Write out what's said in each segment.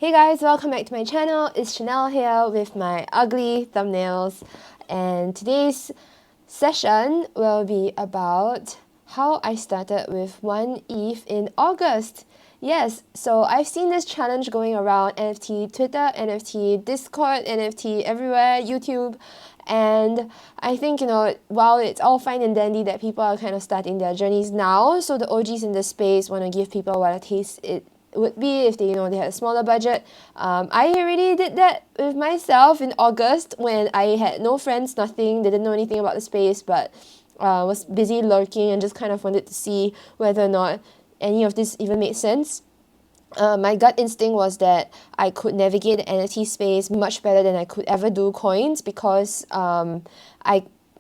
Hey guys, welcome back to my channel. It's Chanel here with my ugly thumbnails, and today's session will be about how I started with 1 ETH in August. Yes, so I've seen this challenge going around NFT Twitter, NFT Discord, NFT everywhere, YouTube, and I think, while it's all fine and dandy that people are kind of starting their journeys now, so the OGs in the space want to give people what a taste it would be if they had a smaller budget. I already did that with myself in August when I had no friends, nothing, didn't know anything about the space, but was busy lurking and just kind of wanted to see whether or not any of this even made sense. My gut instinct was that I could navigate the NFT space much better than I could ever do coins, because I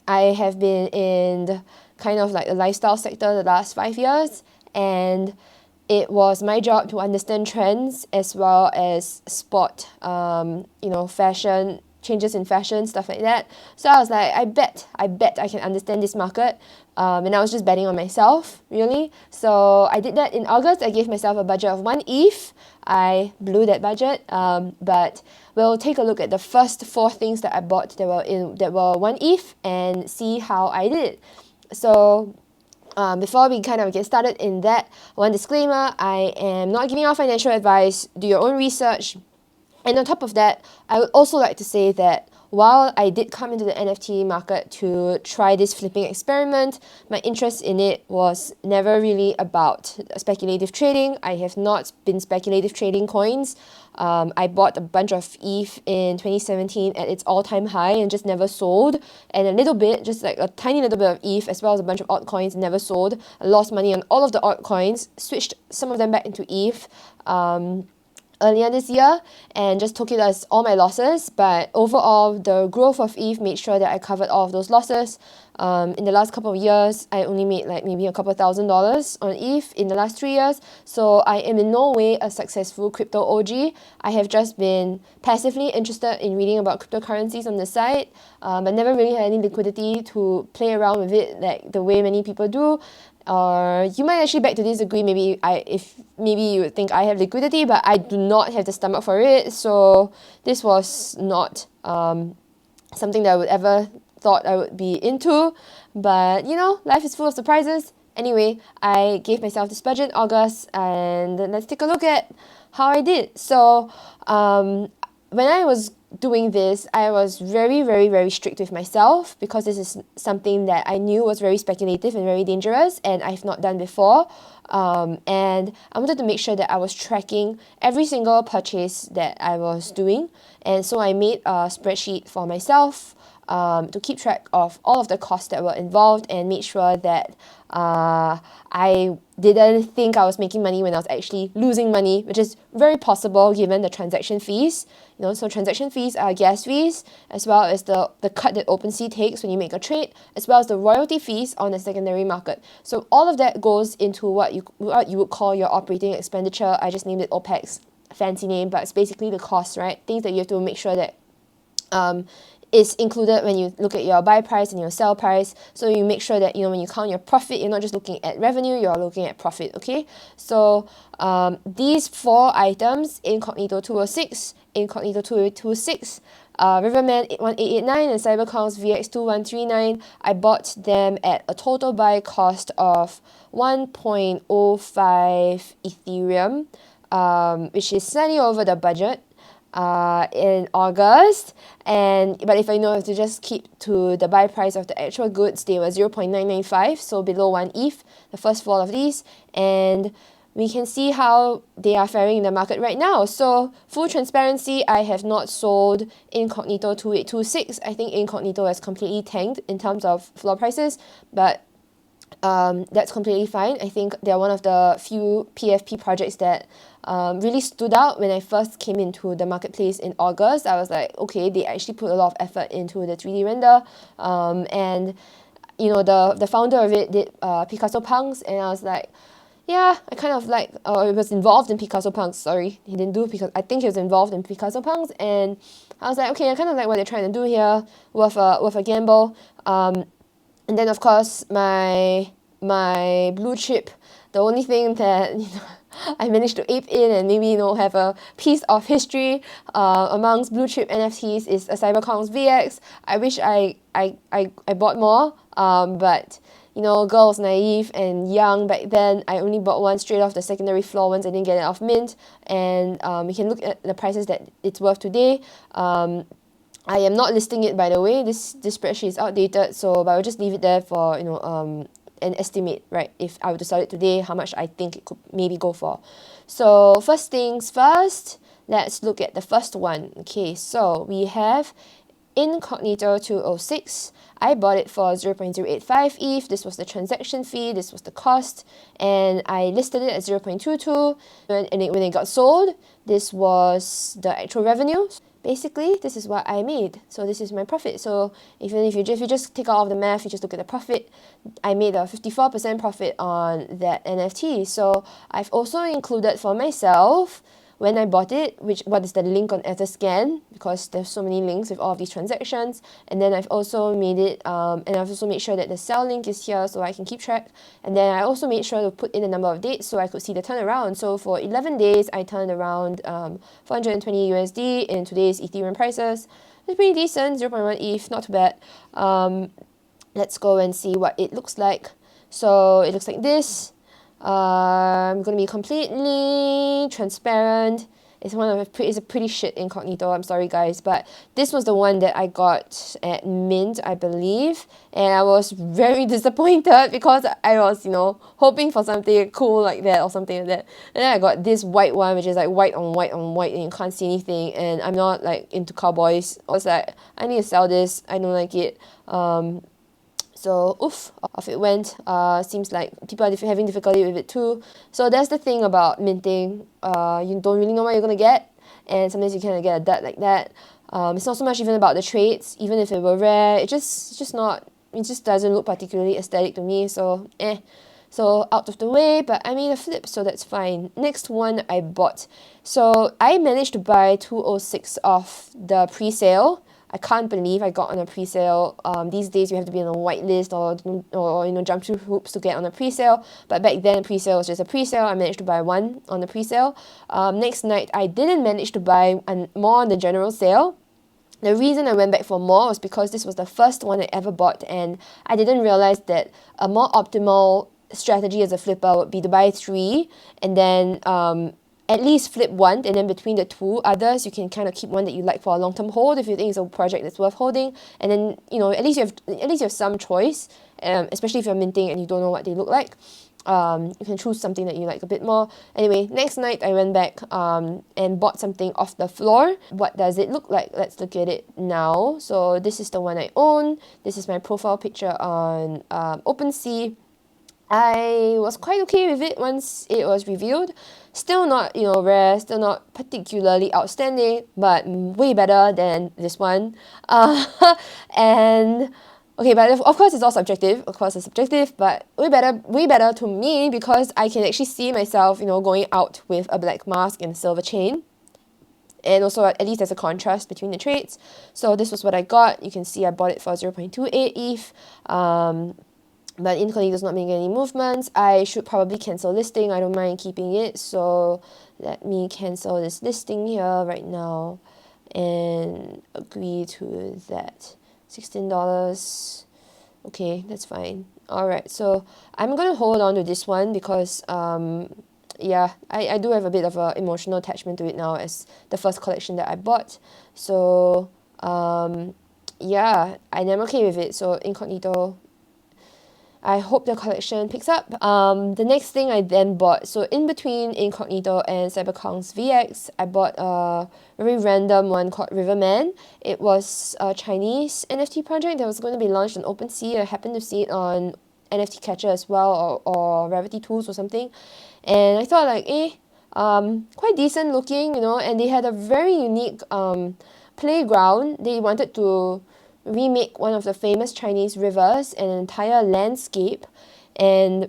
have been in the kind of like the lifestyle sector the last 5 years, and it was my job to understand trends as well as spot fashion changes in fashion, stuff like that. So I was like, I bet I can understand this market, and I was just betting on myself, really. So I did that in August. I gave myself a budget of 1 ETH. I blew that budget, but we'll take a look at the first 4 things that I bought that were 1 ETH and see how I did. So before we kind of get started in that, one disclaimer: I am not giving out financial advice. Do your own research. And on top of that, I would also like to say that while I did come into the NFT market to try this flipping experiment, my interest in it was never really about speculative trading. I have not been speculative trading coins. I bought a bunch of ETH in 2017 at its all-time high and just never sold. And a little bit, just like a tiny little bit of ETH, as well as a bunch of altcoins, never sold. I lost money on all of the altcoins, switched some of them back into ETH earlier this year, and just took it as all my losses. But overall, the growth of ETH made sure that I covered all of those losses. In the last couple of years, I only made like maybe a couple $1,000s on ETH in the last 3 years. So I am in no way a successful crypto OG. I have just been passively interested in reading about cryptocurrencies on the side, but never really had any liquidity to play around with it like the way many people do. Or you might actually beg to disagree. Maybe you would think I have liquidity, but I do not have the stomach for it. So this was not something that I would ever thought I would be into. But life is full of surprises. Anyway, I gave myself this budget in August, and let's take a look at how I did. So when I was doing this, I was very, very, very strict with myself, because this is something that I knew was very speculative and very dangerous, and I've not done before. And I wanted to make sure that I was tracking every single purchase that I was doing. And so I made a spreadsheet for myself to keep track of all of the costs that were involved, and made sure that I didn't think I was making money when I was actually losing money, which is very possible given the transaction fees. So transaction fees are gas fees, as well as the cut that OpenSea takes when you make a trade, as well as the royalty fees on the secondary market. So all of that goes into what you would call your operating expenditure. I just named it OPEX, fancy name, but it's basically the costs, right? Things that you have to make sure that is included when you look at your buy price and your sell price. So you make sure that when you count your profit, you're not just looking at revenue, you're looking at profit. Okay, so these 4 items: Incognito 206, Incognito 226, Riverman 1889, and Cybercons VX 2139. I bought them at a total buy cost of 1.05 Ethereum, which is slightly over the budget in August. But if I have to just keep to the buy price of the actual goods, they were 0.995, so below 1 ETH, the first 4 of these. And we can see how they are faring in the market right now. So full transparency, I have not sold Incognito 2826. I think Incognito has completely tanked in terms of floor prices, but that's completely fine. I think they're one of the few PFP projects that really stood out when I first came into the marketplace in August. I was like, okay, they actually put a lot of effort into the 3D render, and the founder of it did Picasso Punks, and I was like, yeah, I kind of like, was involved in Picasso Punks. Sorry, he didn't do because I think he was involved in Picasso Punks, and I was like, okay, I kind of like what they're trying to do here, worth a gamble. And then of course my blue chip, the only thing that I managed to ape in and maybe have a piece of history amongst blue chip NFTs is a Cybercons VX. I wish I bought more, but girl was naive and young back then. I only bought one straight off the secondary floor once I didn't get it off mint, and you can look at the prices that it's worth today. I am not listing it, by the way. This spreadsheet is outdated, but I'll just leave it there for an estimate, right? If I were to sell it today, how much I think it could maybe go for. So first things first, let's look at the first one. Okay, so we have Incognito 206. I bought it for 0.085 ETH. This was the transaction fee, this was the cost, and I listed it at 0.22. And when it got sold, this was the actual revenue. Basically, this is what I made. So this is my profit. So if you just take out all the math, you just look at the profit, I made a 54% profit on that NFT. So I've also included for myself when I bought it, what is the link on Etherscan, because there's so many links with all of these transactions. And then I've also made it, and I've also made sure that the sell link is here so I can keep track. And then I also made sure to put in the number of dates so I could see the turnaround. So for 11 days, I turned around 420 USD in today's Ethereum prices. It's pretty decent, 0.1 ETH, not too bad. Let's go and see what it looks like. So it looks like this. I'm going to be completely transparent. It's a pretty shit Incognito, I'm sorry guys, but this was the one that I got at mint, I believe, and I was very disappointed because I was, hoping for something cool like that or something like that. And then I got this white one, which is like white on white on white, and you can't see anything, and I'm not like into cowboys. I was like, I need to sell this, I don't like it. So oof, off it went. Seems like people are having difficulty with it too. So that's the thing about minting. You don't really know what you're gonna get, and sometimes you kind of get a dud like that. It's not so much even about the trades. Even if it were rare, it just doesn't look particularly aesthetic to me. So So out of the way, but I made a flip, so that's fine. Next one I bought. So I managed to buy 206 off the pre-sale. I can't believe I got on a pre-sale. These days you have to be on a whitelist or jump through hoops to get on a pre-sale. But back then pre-sale was just a pre-sale. I managed to buy one on the pre-sale. Next night I didn't manage to buy more on the general sale. The reason I went back for more was because this was the first one I ever bought, and I didn't realize that a more optimal strategy as a flipper would be to buy 3 and then at least flip one, and then between the 2 others you can kind of keep one that you like for a long-term hold if you think it's a project that's worth holding, and then at least you have some choice, especially if you're minting and you don't know what they look like. You can choose something that you like a bit more. Anyway, next night I went back and bought something off the floor. What does it look like? Let's look at it now. So this is the one I own. This is my profile picture on OpenSea. I was quite okay with it once it was revealed. Still not rare, still not particularly outstanding, but way better than this one. And okay, but of course it's all subjective. Of course it's subjective, but way better to me, because I can actually see myself, going out with a black mask and a silver chain. And also at least there's a contrast between the trades. So this was what I got. You can see I bought it for 0.28 ETH. But Incognito is not making any movements. I should probably cancel listing. I don't mind keeping it. So let me cancel this listing here right now and agree to that. $16. Okay, that's fine. Alright, so I'm going to hold on to this one because yeah, I do have a bit of an emotional attachment to it now as the first collection that I bought. So yeah, I'm okay with it. So Incognito, I hope the collection picks up. The next thing I then bought, so in between Incognito and Cybercons VX, I bought a very random one called Riverman. It was a Chinese NFT project that was going to be launched on OpenSea. I happened to see it on NFT Catcher as well, or Rarity Tools or something. And I thought quite decent looking, and they had a very unique playground. They wanted to remake one of the famous Chinese rivers and an entire landscape, and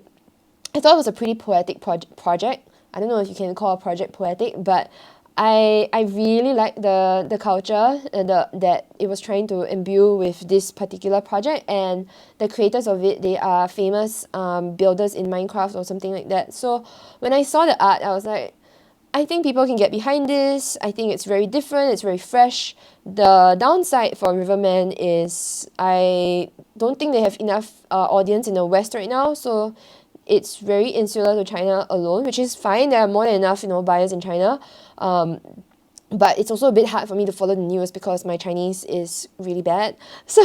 I thought it was a pretty poetic project. I don't know if you can call a project poetic, but I really like the culture that it was trying to imbue with this particular project, and the creators of it, they are famous builders in Minecraft or something like that. So when I saw the art, I was like, I think people can get behind this. I think it's very different, it's very fresh. The downside for Riverman is I don't think they have enough audience in the West right now, so it's very insular to China alone, which is fine. There are more than enough, buyers in China. But it's also a bit hard for me to follow the news because my Chinese is really bad. So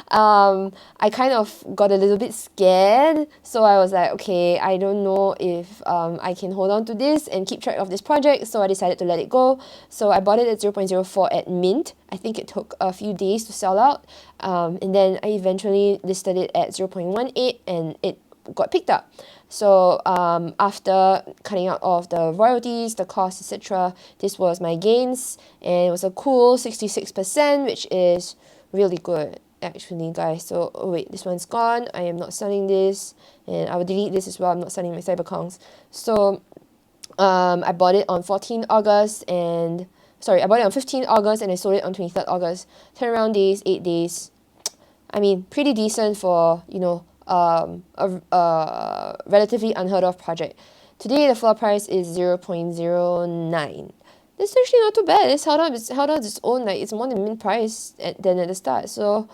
I kind of got a little bit scared. So I was like, okay, I don't know if I can hold on to this and keep track of this project. So I decided to let it go. So I bought it at 0.04 at mint. I think it took a few days to sell out. And then I eventually listed it at 0.18 and it got picked up. So after cutting out all of the royalties, the costs, etc., this was my gains, and it was a cool 66%, which is really good actually, guys. So wait, this one's gone. I am not selling this, and I will delete this as well. I'm not selling my Cybercons. So I bought it on 14 August and I bought it on 15 August and I sold it on 23rd August. Turnaround days, 8 days. I mean, pretty decent for, a relatively unheard of project. Today the floor price is 0.09. That's actually not too bad. It's held on its own, like it's more than mint price than at the start. So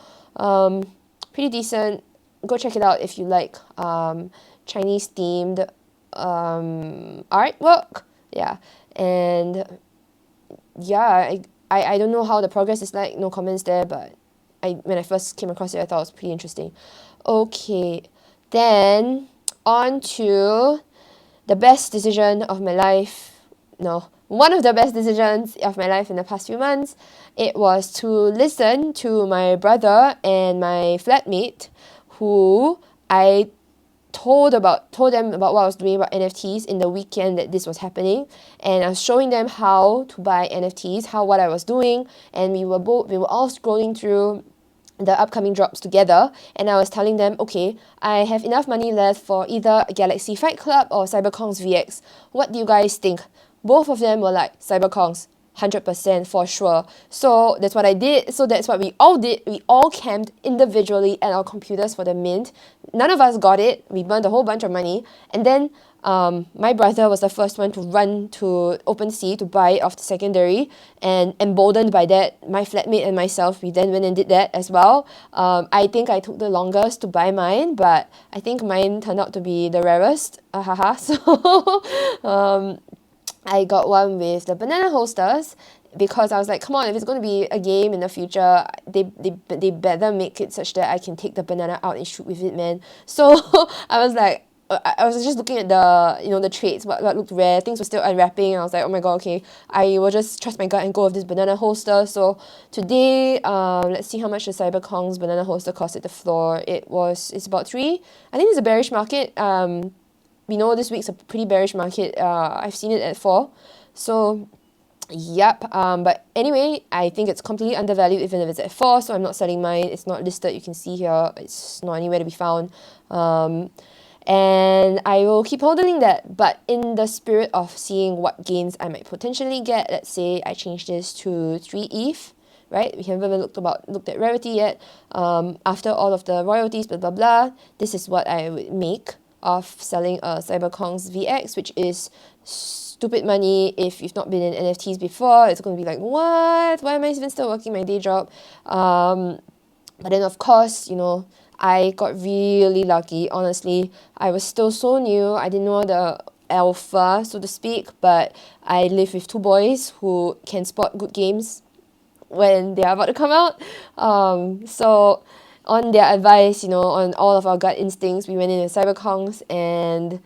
pretty decent. Go check it out if you like Chinese themed artwork. Yeah. And yeah, I don't know how the progress is like, no comments there, but when I first came across it, I thought it was pretty interesting. Okay, then on to the best decision of my life. No, one of the best decisions of my life in the past few months. It was to listen to my brother and my flatmate, who I told them about what I was doing about NFTs in the weekend that this was happening, and I was showing them how to buy NFTs, what I was doing, and we were all scrolling through the upcoming drops together, and I was telling them, okay, I have enough money left for either Galaxy Fight Club or Cybercons VX. What do you guys think? Both of them were like, Cybercons, 100% for sure. So that's what I did. So that's what we all did. We all camped individually at our computers for the mint. None of us got it. We burned a whole bunch of money. And then my brother was the first one to run to OpenSea to buy it off the secondary, and emboldened by that, my flatmate and myself, we then went and did that as well. I think I took the longest to buy mine, but I think mine turned out to be the rarest. So I got one with the banana holsters, because I was like, come on, if it's going to be a game in the future, they better make it such that I can take the banana out and shoot with it, man. So I was like, I was just looking at the traits, what looked rare. Things were still unwrapping, and I was like, oh my god, okay, I will just trust my gut and go with this banana holster. So today, let's see how much the Cybercons banana holster cost at the floor. It's about 3. I think it's a bearish market. We know this week's a pretty bearish market. I've seen it at 4. So yep. But anyway, I think it's completely undervalued even if it's at 4, so I'm not selling mine. It's not listed. You can see here, it's not anywhere to be found. And I will keep holding that, but in the spirit of seeing what gains I might potentially get, let's say I change this to 3 ETH, right? We haven't even looked at rarity yet. After all of the royalties, blah blah blah, this is what I would make of selling a Cybercons VX, which is stupid money. If you've not been in NFTs before, it's going to be like, what? Why am I even still working my day job? But then of course, I got really lucky. Honestly, I was still so new. I didn't know the alpha, so to speak, but I live with 2 boys who can spot good games when they are about to come out. So on their advice, on all of our gut instincts, we went in with Cybercons, and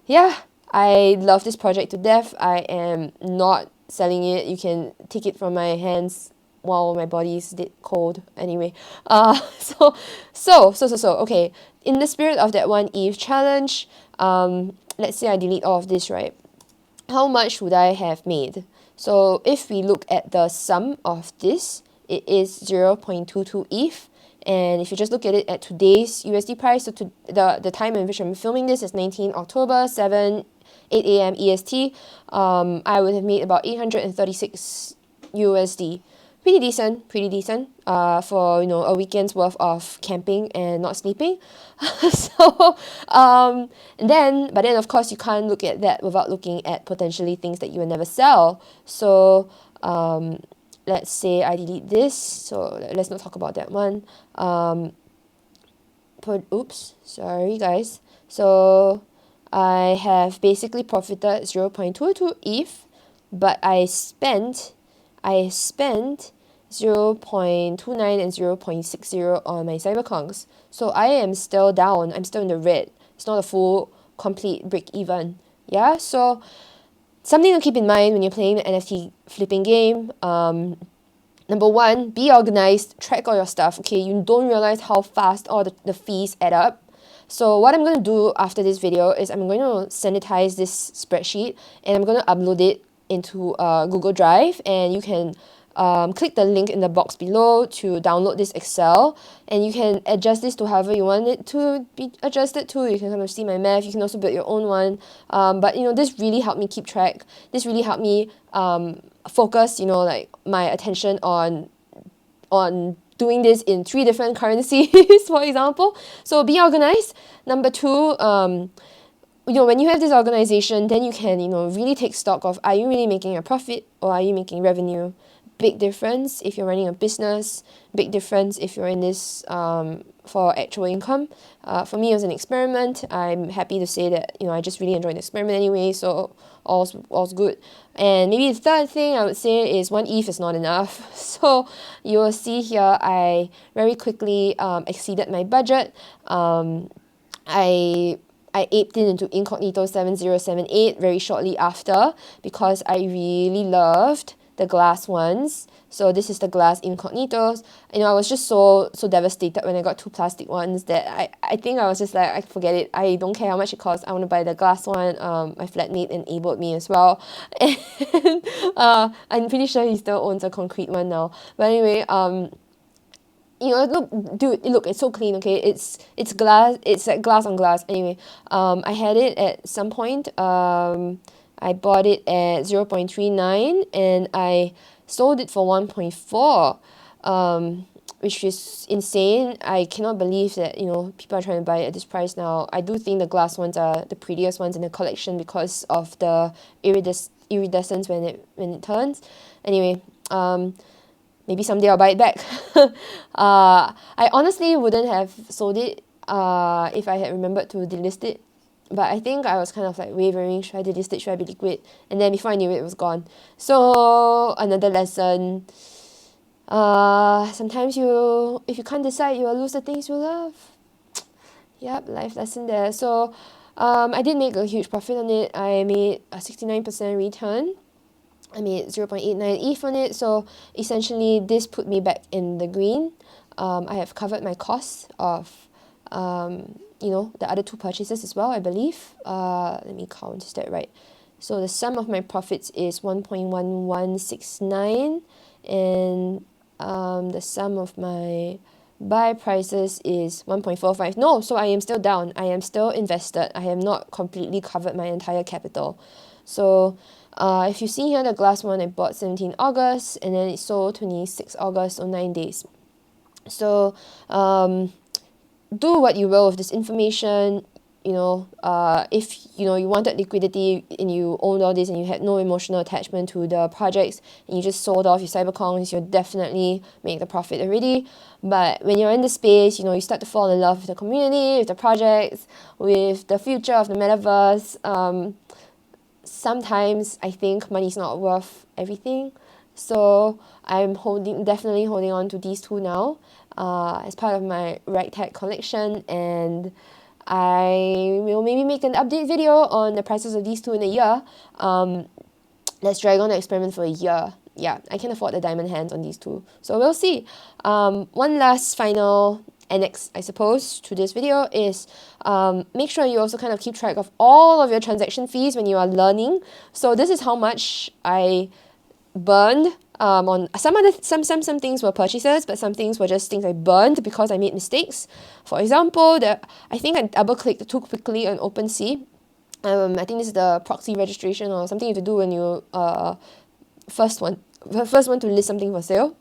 yeah, I love this project to death. I am not selling it. You can take it from my hands while my body is cold. Anyway, so okay. In the spirit of that 1 ETH challenge, let's say I delete all of this, right? How much would I have made? So if we look at the sum of this, it is 0.22 ETH. And if you just look at it at today's USD price, so the time in which I'm filming this is 19 October, 7 8 a.m. EST, I would have made about 836 USD. Pretty decent, for a weekend's worth of camping and not sleeping. So but then of course you can't look at that without looking at potentially things that you will never sell. So let's say I delete this, so let's not talk about that one. Sorry guys. So I have basically profited 0.22 ETH, but I spent 0.29 and 0.60 on my Cybercons. So I am still down. I'm still in the red. It's not a full, complete break even. Yeah, so something to keep in mind when you're playing the NFT flipping game. Number one, be organized, track all your stuff. Okay, you don't realize how fast all the fees add up. So what I'm going to do after this video is I'm going to sanitize this spreadsheet and I'm going to upload it into Google Drive, and you can click the link in the box below to download this Excel, and you can adjust this to however you want it to be adjusted to. You can kind of see my math. You can also build your own one. But this really helped me keep track. This really helped me focus, like my attention on doing this in 3 different currencies, for example. So be organized. Number 2, when you have this organization, then you can, really take stock of, are you really making a profit or are you making revenue? Big difference if you're running a business, big difference if you're in this for actual income. For me, it was an experiment. I'm happy to say that, I just really enjoyed the experiment anyway, so all's good. And maybe the third thing I would say is 1 ETH is not enough. So you will see here, I very quickly exceeded my budget. I aped into Incognito 7078 very shortly after because I really loved the glass ones. So this is the glass Incognitos. I was just so devastated when I got 2 plastic ones that I think I was just like, I forget it. I don't care how much it costs. I want to buy the glass one. My flatmate enabled me as well. And I'm pretty sure he still owns a concrete one now. But anyway, look, dude, look, it's so clean, okay? It's glass, it's like glass on glass. Anyway, I had it at some point. I bought it at 0.39 and I sold it for 1.4, which is insane. I cannot believe that, people are trying to buy it at this price now. I do think the glass ones are the prettiest ones in the collection because of the iridescence when it turns. Anyway, maybe someday I'll buy it back. I honestly wouldn't have sold it if I had remembered to delist it. But I think I was kind of like wavering, should I delist it, should I be liquid? And then before I knew it, it was gone. So another lesson. Sometimes if you can't decide, you will lose the things you love. Yep, life lesson there. So I did make a huge profit on it. I made a 69% return. I made 0.89 ETH on it. So essentially, this put me back in the green. I have covered my costs of the other 2 purchases as well, I believe. Let me count, is that right? So the sum of my profits is 1.1169, and the sum of my buy prices is 1.45. No, so I am still down. I am still invested. I have not completely covered my entire capital. So if you see here, the glass one I bought 17 August and then it sold 26 August, so 9 days. So do what you will with this information. If you wanted liquidity and you owned all this and you had no emotional attachment to the projects and you just sold off your Cybercons, you'll definitely make the profit already. But when you're in the space, you start to fall in love with the community, with the projects, with the future of the metaverse. Sometimes I think money's not worth everything. So I'm definitely holding on to these 2 now as part of my ragtag collection, and I will maybe make an update video on the prices of these 2 in a year. Let's drag on the experiment for a year. Yeah, I can afford the diamond hands on these 2. So we'll see. One last final annex, I suppose, to this video is make sure you also kind of keep track of all of your transaction fees when you are learning. So this is how much I burned on some things were purchases, but some things were just things I burned because I made mistakes. For example, I think I double clicked too quickly on OpenSea. I think this is the proxy registration or something you have to do when you first want to list something for sale.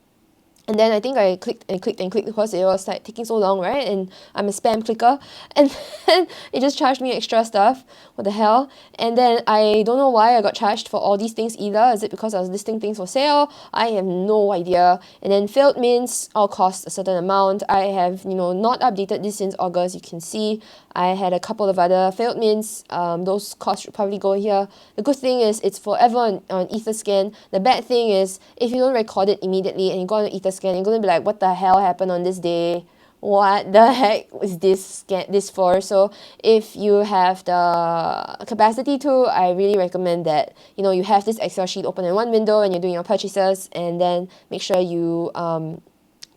And then I think I clicked because it was like taking so long, right? And I'm a spam clicker. And then it just charged me extra stuff. What the hell? And then I don't know why I got charged for all these things either. Is it because I was listing things for sale? I have no idea. And then failed means all cost a certain amount. I have, not updated this since August. You can see I had a couple of other failed mints. Those costs should probably go here. The good thing is it's forever on Etherscan. The bad thing is if you don't record it immediately and you go on Etherscan, you're going to be like, what the hell happened on this day? What the heck is this for? So if you have the capacity to, I really recommend that, you have this Excel sheet open in one window and you're doing your purchases, and then make sure you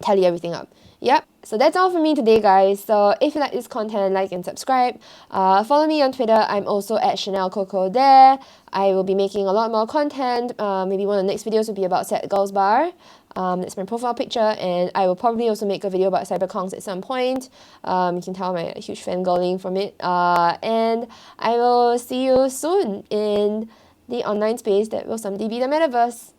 tally everything up. Yep. So that's all for me today, guys. So if you like this content, like and subscribe. Follow me on Twitter. I'm also at Chanel Coco there. I will be making a lot more content. Maybe one of the next videos will be about Sad Girls Bar. That's my profile picture, and I will probably also make a video about Cybercons at some point. You can tell I'm a huge fangirling from it. And I will see you soon in the online space that will someday be the metaverse.